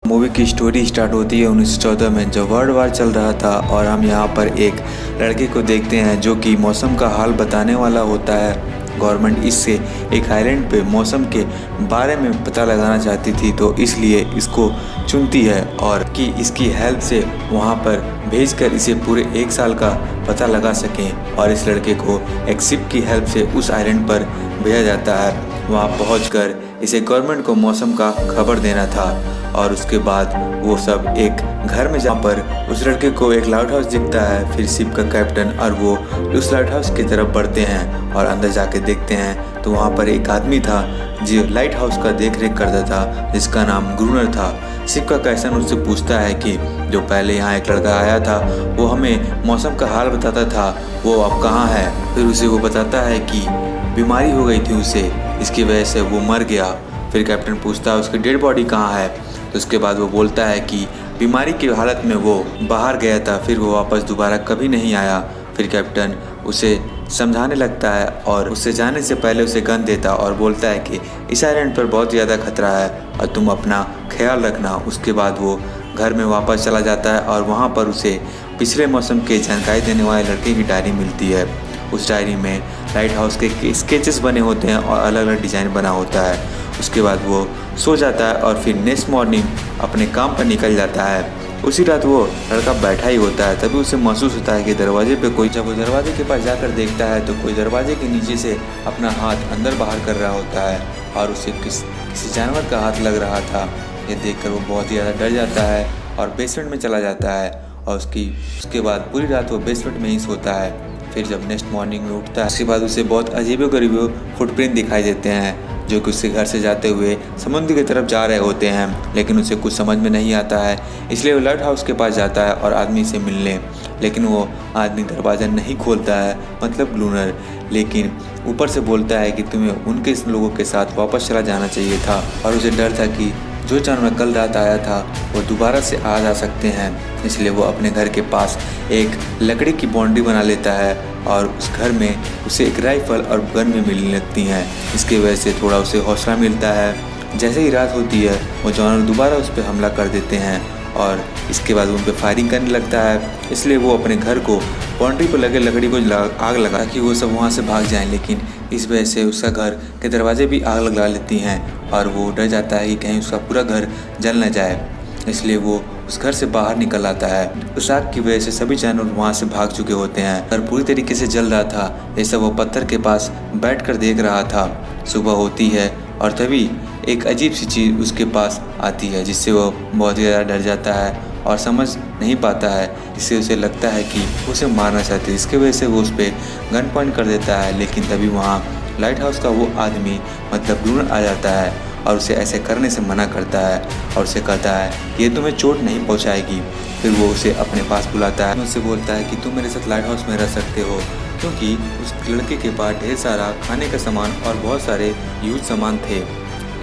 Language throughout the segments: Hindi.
मूवी की स्टोरी स्टार्ट होती है 1914 में, जब वर्ल्ड वार चल रहा था और हम यहाँ पर एक लड़के को देखते हैं जो कि मौसम का हाल बताने वाला होता है। गवर्नमेंट इससे एक आइलैंड पे मौसम के बारे में पता लगाना चाहती थी, तो इसलिए इसको चुनती है और कि इसकी हेल्प से वहाँ पर भेजकर इसे पूरे 1 साल का पता लगा सकें। और इस लड़के को एक शिप की हेल्प से उस आइलैंड पर भेजा जाता है। वहाँ पहुंचकर इसे गवर्नमेंट को मौसम का खबर देना था। और उसके बाद वो सब एक घर में, जहाँ पर उस लड़के को एक लाइट हाउस दिखता है, फिर शिप का कैप्टन और वो उस लाइट हाउस की तरफ बढ़ते हैं और अंदर जाके देखते हैं तो वहाँ पर एक आदमी था जो लाइट हाउस का देख रेख करता था, जिसका नाम ग्रूनर था। शिप का कैप्टन उससे पूछता है कि जो पहले यहाँ एक लड़का आया था वो हमें मौसम का हाल बताता था, वो अब कहाँ है। फिर उसे वो बताता है कि बीमारी हो गई थी उसे, इसकी वजह से वो मर गया। फिर कैप्टन पूछता है उसकी डेड बॉडी कहाँ है, तो उसके बाद वो बोलता है कि बीमारी की हालत में वो बाहर गया था, फिर वो वापस दोबारा कभी नहीं आया। फिर कैप्टन उसे समझाने लगता है और उससे जाने से पहले उसे गन देता और बोलता है कि इस आइलैंड पर बहुत ज़्यादा खतरा है और तुम अपना ख्याल रखना। उसके बाद वो घर में वापस चला जाता है और वहाँ पर उसे पिछले मौसम की जानकारी देने वाले लड़के की डायरी मिलती है। उस डायरी में लाइट हाउस के स्केचेस बने होते हैं और अलग अलग डिज़ाइन बना होता है। उसके बाद वो सो जाता है और फिर नेक्स्ट मॉर्निंग अपने काम पर निकल जाता है। उसी रात वो लड़का बैठा ही होता है, तभी उसे महसूस होता है कि दरवाजे पे कोई। जब वो दरवाजे के पास जाकर देखता है तो कोई दरवाजे के नीचे से अपना हाथ अंदर बाहर कर रहा होता है और उसे किसी जानवर का हाथ लग रहा था। ये देखकर वो बहुत ही ज़्यादा डर जाता है और बेसमेंट में चला जाता है और उसके बाद पूरी रात वो बेसमेंट में ही सोता है। फिर जब नेक्स्ट मॉर्निंग में उठता है उसके बाद उसे बहुत अजीबो-गरीबो फुटप्रिंट दिखाई देते हैं जो कि उसके घर से जाते हुए समुद्र की तरफ जा रहे होते हैं, लेकिन उसे कुछ समझ में नहीं आता है। इसलिए वो लाइट हाउस के पास जाता है और आदमी से मिलने, लेकिन वो आदमी दरवाज़ा नहीं खोलता है, मतलब ग्रूनर। लेकिन ऊपर से बोलता है कि तुम्हें उनके लोगों के साथ वापस चला जाना चाहिए था और उसे डर था कि जो जानवर कल रात आया था वो दोबारा से आ जा सकते हैं। इसलिए वो अपने घर के पास एक लकड़ी की बाउंड्री बना लेता है और उस घर में उसे एक राइफल और गन भी मिलने लगती हैं। इसकी वजह से थोड़ा उसे हौसला मिलता है। जैसे ही रात होती है वो जानवर दोबारा उस पर हमला कर देते हैं और इसके बाद उन पर फायरिंग करने लगता है। इसलिए वो अपने घर को बाउंड्री पर लगे लकड़ी को आग लगा कि वो सब वहाँ से भाग जाएं, लेकिन इस वजह से उसका घर के दरवाजे भी आग लगा लेती हैं और वो डर जाता है कि कहीं उसका पूरा घर जल न जाए। इसलिए वो उस घर से बाहर निकल आता है। उस आग की वजह से सभी जानवर वहाँ से भाग चुके होते हैं। घर पूरी तरीके से जल रहा था। ये सब वो पत्थर के पास बैठकर देख रहा था। सुबह होती है और तभी एक अजीब सी चीज़ उसके पास आती है जिससे वो बहुत ही ज़्यादा डर जाता है और समझ नहीं पाता है। इससे उसे लगता है कि उसे मारना चाहते हैं। इसके वजह से वो उस पर गन पॉइंट कर देता है, लेकिन तभी वहाँ लाइट हाउस का वो आदमी मतलब ग्रूनर आ जाता है और उसे ऐसे करने से मना करता है और उसे कहता है ये तुम्हें चोट नहीं पहुंचाएगी। फिर वो उसे अपने पास बुलाता है, उससे बोलता है कि तुम मेरे साथ लाइट हाउस में रह सकते हो, क्योंकि उस लड़के के पास ढेर सारा खाने का सामान और बहुत सारे यूज सामान थे,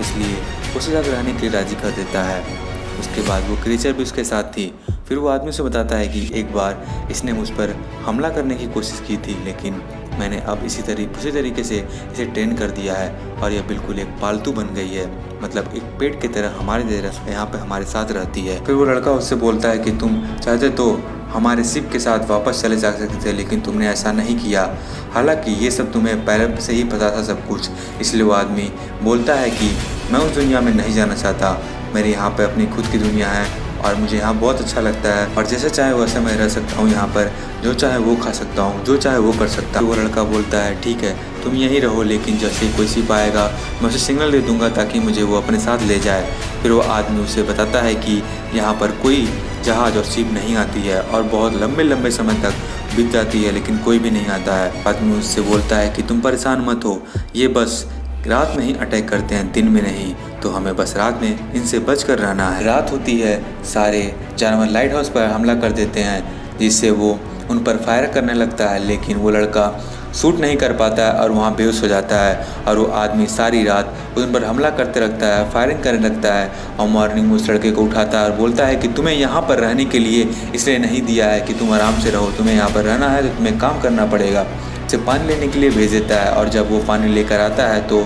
इसलिए उसे साथ रहने के लिए राजी कर देता है। उसके बाद वो क्रीचर भी उसके साथ थी। फिर वो आदमी से बताता है कि एक बार इसने मुझ पर हमला करने की कोशिश की थी, लेकिन मैंने अब उसी तरीके से इसे ट्रेन कर दिया है और यह बिल्कुल एक पालतू बन गई है, मतलब एक पेट की तरह हमारे यहाँ पे हमारे साथ रहती है। फिर वो लड़का उससे बोलता है कि तुम चाहते तो हमारे शिप के साथ वापस चले जा सकते थे, लेकिन तुमने ऐसा नहीं किया, हालांकि ये सब तुम्हें पहले से ही पता था सब कुछ। इसलिए वो आदमी बोलता है कि मैं उस दुनिया में नहीं जाना चाहता, मेरे यहाँ पे अपनी खुद की दुनिया है और मुझे यहाँ बहुत अच्छा लगता है और जैसा चाहे वैसा मैं रह सकता हूँ यहाँ पर, जो चाहे वो खा सकता हूँ, जो चाहे वो कर सकता हूँ। वो लड़का बोलता है ठीक है तुम यहीं रहो, लेकिन जैसे कोई शिप आएगा मैं उसे सिग्नल दे दूँगा ताकि मुझे वो अपने साथ ले जाए। फिर वो आदमी उसे बताता है कि यहाँ पर कोई जहाज़ और शिप नहीं आती है और बहुत लंबे समय तक बीत जाती है, लेकिन कोई भी नहीं आता है। आदमी उससे बोलता है कि तुम परेशान मत हो, ये बस रात में ही अटैक करते हैं, दिन में नहीं, तो हमें बस रात में इनसे बच कर रहना है। रात होती है, सारे जानवर लाइट हाउस पर हमला कर देते हैं जिससे वो उन पर फायर करने लगता है, लेकिन वो लड़का शूट नहीं कर पाता है और वहाँ बेहोश हो जाता है और वो आदमी सारी रात उन पर हमला करते रखता है, फायरिंग करने लगता है और मॉर्निंग में उस लड़के को उठाता है और बोलता है कि तुम्हें यहाँ पर रहने के लिए इसलिए नहीं दिया है कि तुम आराम से रहो, तुम्हें यहाँ पर रहना है तो तुम्हें काम करना पड़ेगा। उसे पानी लेने के लिए भेज देता है। और जब वो पानी लेकर आता है तो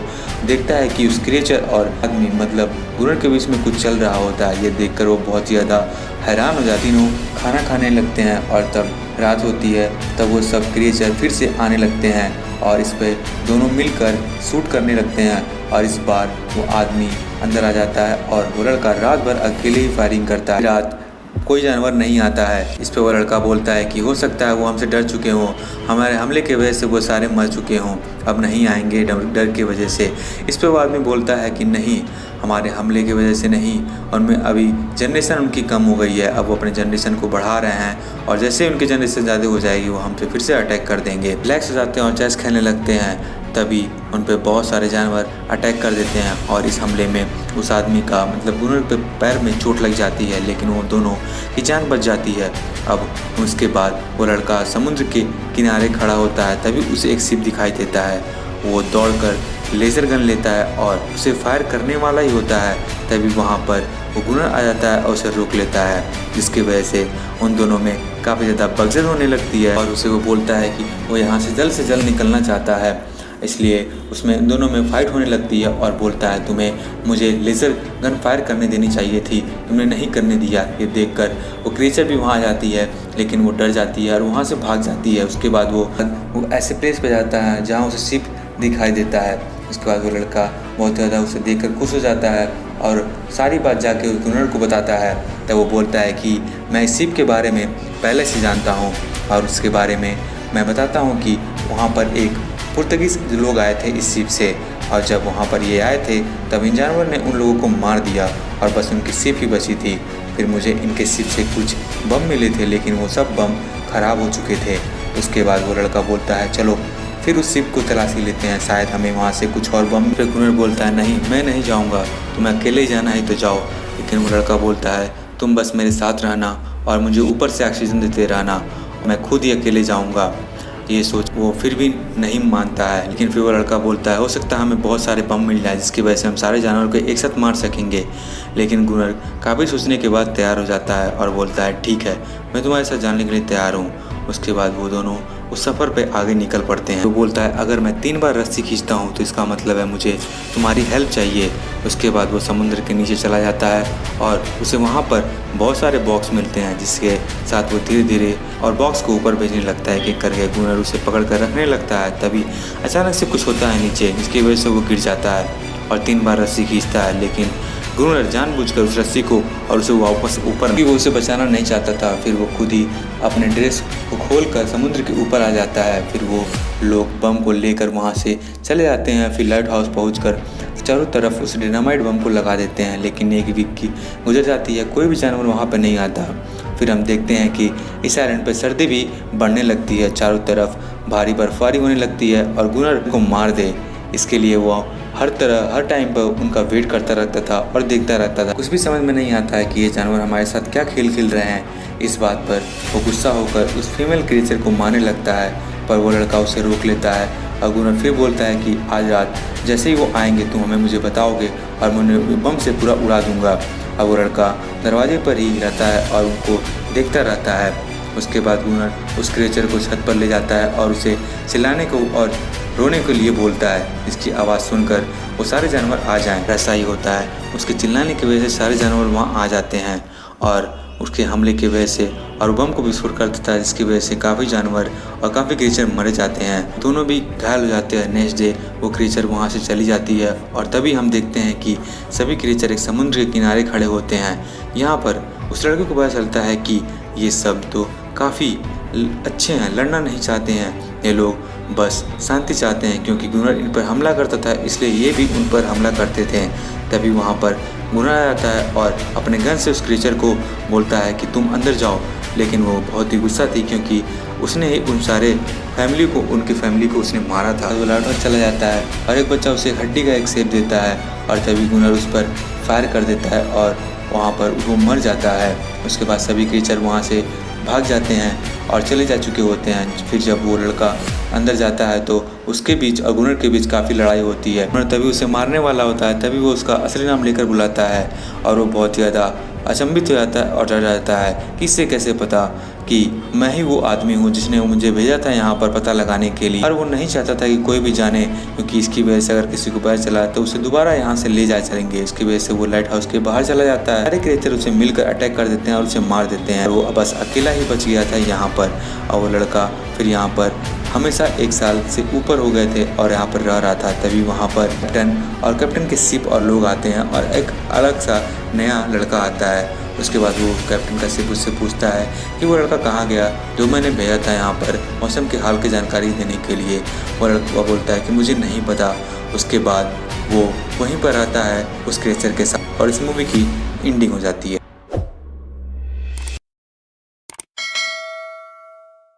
देखता है कि उस क्रिएचर और आदमी मतलब गुनर के बीच में कुछ चल रहा होता है। ये देखकर वो बहुत ज़्यादा हैरान हो जाती। तीनों खाना खाने लगते हैं और तब रात होती है। तब वो सब क्रिएचर फिर से आने लगते हैं और इस पे दोनों मिलकर शूट करने लगते हैं। और इस बार वो आदमी अंदर आ जाता है और वो लड़का रात भर अकेले ही फायरिंग करता है। रात कोई जानवर नहीं आता है। इस पे वो लड़का बोलता है कि हो सकता है वो हमसे डर चुके हों, हमारे हमले की वजह से वो सारे मर चुके हों, अब नहीं आएंगे डर की वजह से। इस पे वो आदमी बोलता है कि नहीं, हमारे हमले की वजह से नहीं, उनमें अभी जनरेशन उनकी कम हो गई है, अब वो अपने जनरेशन को बढ़ा रहे हैं और जैसे ही उनकी जनरेशन ज़्यादा हो जाएगी वो हमसे फिर से अटैक कर देंगे। रिलैक्स हो जाते हैं और चेस खेलने लगते हैं। तभी उन पे बहुत सारे जानवर अटैक कर देते हैं और इस हमले में उस आदमी का मतलब गुनर पे पैर में चोट लग जाती है, लेकिन वो दोनों की जान बच जाती है। अब उसके बाद वो लड़का समुद्र के किनारे खड़ा होता है। तभी उसे एक शिप दिखाई देता है। वो दौड़कर लेज़र गन लेता है और उसे फायर करने वाला ही होता है। तभी वहाँ पर वो गुनर आ जाता है और उसे रोक लेता है, जिसकी वजह से उन दोनों में काफ़ी ज़्यादा बगजर होने लगती है। और उसे वो बोलता है कि वो यहाँ से जल्द निकलना चाहता है, इसलिए उसमें दोनों में फाइट होने लगती है। और बोलता है तुम्हें मुझे लेज़र गन फायर करने देनी चाहिए थी, तुमने नहीं करने दिया। ये देखकर वो क्रिएचर भी वहाँ आ जाती है, लेकिन वो डर जाती है और वहाँ से भाग जाती है। उसके बाद वो ऐसे प्लेस पे जाता है जहाँ उसे शिप दिखाई देता है। उसके बाद वो लड़का बहुत ज़्यादा उसे देखकर खुश हो जाता है और सारी बात जाके उस गुनर को बताता है। तब वो बोलता है कि मैं इस शिप के बारे में पहले से जानता हूँ और उसके बारे में मैं बताता हूँ कि वहाँ पर एक पुर्तगीज़ लोग आए थे इस शिप से, और जब वहाँ पर ये आए थे तब इन जानवर ने उन लोगों को मार दिया और बस उनकी शिप ही बची थी। फिर मुझे इनके शिप से कुछ बम मिले थे, लेकिन वो सब बम ख़राब हो चुके थे। उसके बाद वो लड़का बोलता है चलो फिर उस शिप को तलाशी लेते हैं, शायद हमें वहाँ से कुछ और बम। फिर गुनर बोलता है नहीं, मैं नहीं जाऊँगा, तुम्हें अकेले ही जाना है तो जाओ। लेकिन वो लड़का बोलता है तुम बस मेरे साथ रहना और मुझे ऊपर से ऑक्सीजन देते रहना, मैं खुद ही अकेले जाऊँगा। ये सोच वो फिर भी नहीं मानता है। लेकिन फिर वो लड़का बोलता है हो सकता है हमें बहुत सारे बम मिल जाए जिसकी वजह से हम सारे जानवर को एक साथ मार सकेंगे। लेकिन गुनर काफ़ी सोचने के बाद तैयार हो जाता है और बोलता है ठीक है, मैं तुम्हारे साथ जाने के लिए तैयार हूँ। उसके बाद वो दोनों उस सफ़र पे आगे निकल पड़ते हैं। तो बोलता है अगर मैं 3 बार रस्सी खींचता हूँ तो इसका मतलब है मुझे तुम्हारी हेल्प चाहिए। उसके बाद वो समुद्र के नीचे चला जाता है और उसे वहाँ पर बहुत सारे बॉक्स मिलते हैं, जिसके साथ वो धीरे धीरे और बॉक्स को ऊपर भेजने लगता है कि करके गुनर उसे पकड़ कर रखने लगता है। तभी अचानक से कुछ होता है नीचे, जिसकी वजह से वो गिर जाता है और 3 बार रस्सी खींचता है। लेकिन गुनर जानबूझकर उस रस्सी को और उसे वापस ऊपर, वो उसे बचाना नहीं चाहता था। फिर वो खुद ही अपने ड्रेस को खोलकर समुद्र के ऊपर आ जाता है। फिर वो लोग बम को लेकर वहाँ से चले जाते हैं। फिर लाइट हाउस पहुँचकर चारों तरफ उस डिनामाइट बम को लगा देते हैं। लेकिन एक वीक की गुजर जाती है, कोई भी जानवर वहाँ पर नहीं आता। फिर हम देखते हैं कि इस आइलैंड पर सर्दी भी बढ़ने लगती है, चारों तरफ भारी बर्फबारी होने लगती है और गुनर को मार दे इसके लिए वो हर टाइम पर उनका वेट करता रहता था और देखता रहता था। कुछ भी समझ में नहीं आता है कि ये जानवर हमारे साथ क्या खेल खेल रहे हैं। इस बात पर वो गुस्सा होकर उस फीमेल क्रिएचर को मारने लगता है, पर वो लड़का उसे रोक लेता है। और गुनर फिर बोलता है कि आज रात जैसे ही वो आएंगे तुम हमें मुझे बताओगे और मैं उन्हें बम से पूरा उड़ा दूंगा। अब वो लड़का दरवाजे पर ही रहता है और उनको देखता रहता है। उसके बाद गुनर उस क्रिएचर को छत पर ले जाता है और उसे चिल्लाने को और रोने के लिए बोलता है, जिसकी आवाज़ सुनकर वो सारे जानवर आ जाएं। ऐसा ही होता है, उसके चिल्लाने की वजह से सारे जानवर वहाँ आ जाते हैं और उसके हमले की वजह से और बम को विस्फोट कर देता है, जिसकी वजह से काफ़ी जानवर और काफ़ी क्रिएचर मरे जाते हैं। दोनों भी घायल हो जाते हैं। नेक्स्ट डे वो क्रिएचर वहाँ से चली जाती है और तभी हम देखते हैं कि सभी क्रिएचर एक समुद्र के किनारे खड़े होते हैं। यहाँ पर उस लड़के को पता चलता है कि ये सब तो काफ़ी अच्छे हैं, लड़ना नहीं चाहते हैं, ये लोग बस शांति चाहते हैं, क्योंकि गुनर इन पर हमला करता था इसलिए ये भी उन पर हमला करते थे। तभी वहाँ पर गुनर आ जाता है और अपने गन से उस क्रिएचर को बोलता है कि तुम अंदर जाओ। लेकिन वो बहुत ही गुस्सा थी, क्योंकि उसने ही उन सारे उनकी फैमिली को उसने मारा था। वो लड़का चला जाता है और एक बच्चा उसे हड्डी का एक सेब देता है और तभी गुनर उस पर फायर कर देता है और वहाँ पर वो मर जाता है। उसके बाद सभी क्रिएचर वहाँ से भाग जाते हैं और चले जा चुके होते हैं। फिर जब वो लड़का अंदर जाता है तो उसके बीच और गुनर के बीच काफ़ी लड़ाई होती है। गुनर तभी उसे मारने वाला होता है, तभी वो उसका असली नाम लेकर बुलाता है और वो बहुत ज़्यादा अचंभित हो जाता है और डर जाता है कि इससे कैसे पता कि मैं ही वो आदमी हूँ जिसने मुझे भेजा था यहाँ पर पता लगाने के लिए, और वो नहीं चाहता था कि कोई भी जाने, क्योंकि इसकी वजह से अगर किसी को पता चला तो उसे दोबारा यहाँ से ले जा चलेंगे। इसकी वजह से वो लाइट हाउस के बाहर चला जाता है। सारे क्रिएचर उसे मिलकर अटैक कर देते हैं और उसे मार देते हैं। वो बस अकेला ही बच गया था यहाँ पर, और वो लड़का फिर यहाँ पर हमेशा 1 साल से ऊपर हो गए थे और यहाँ पर रह रहा था। तभी वहाँ पर कैप्टन के शिप और लोग आते हैं और एक अलग सा नया लड़का आता है। उसके बाद वो कैप्टन का शिप उससे पूछता है कि वो लड़का कहाँ गया जो मैंने भेजा था यहाँ पर मौसम के हाल की जानकारी देने के लिए। वो लड़का बोलता है कि मुझे नहीं पता। उसके बाद वो वहीं पर रहता है उस क्रिएचर के साथ, और इस मूवी की एंडिंग हो जाती है।